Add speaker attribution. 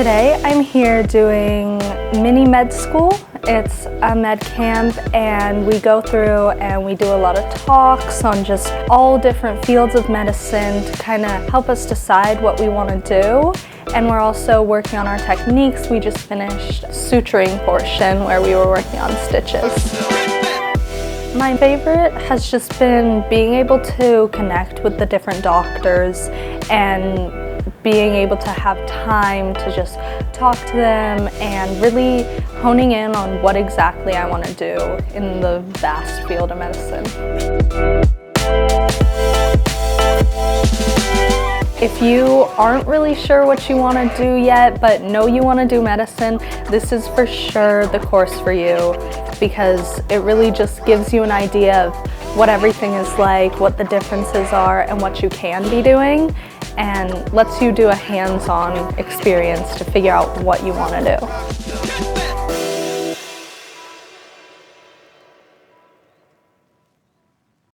Speaker 1: Today I'm here doing mini med school. It's a med camp and we go through and we do a lot of talks on just all different fields of medicine to kind of help us decide what we want to do. And we're also working on our techniques. We just finished suturing portion where we were working on stitches. My favorite has just been being able to connect with the different doctors and being able to have time to just talk to them and really honing in on what exactly I want to do in the vast field of medicine. If you aren't really sure what you want to do yet, but know you want to do medicine, this is for sure the course for you, because it really just gives you an idea of what everything is like, what the differences are, and what you can be doing, and lets you do a hands-on experience to figure out what you want to do.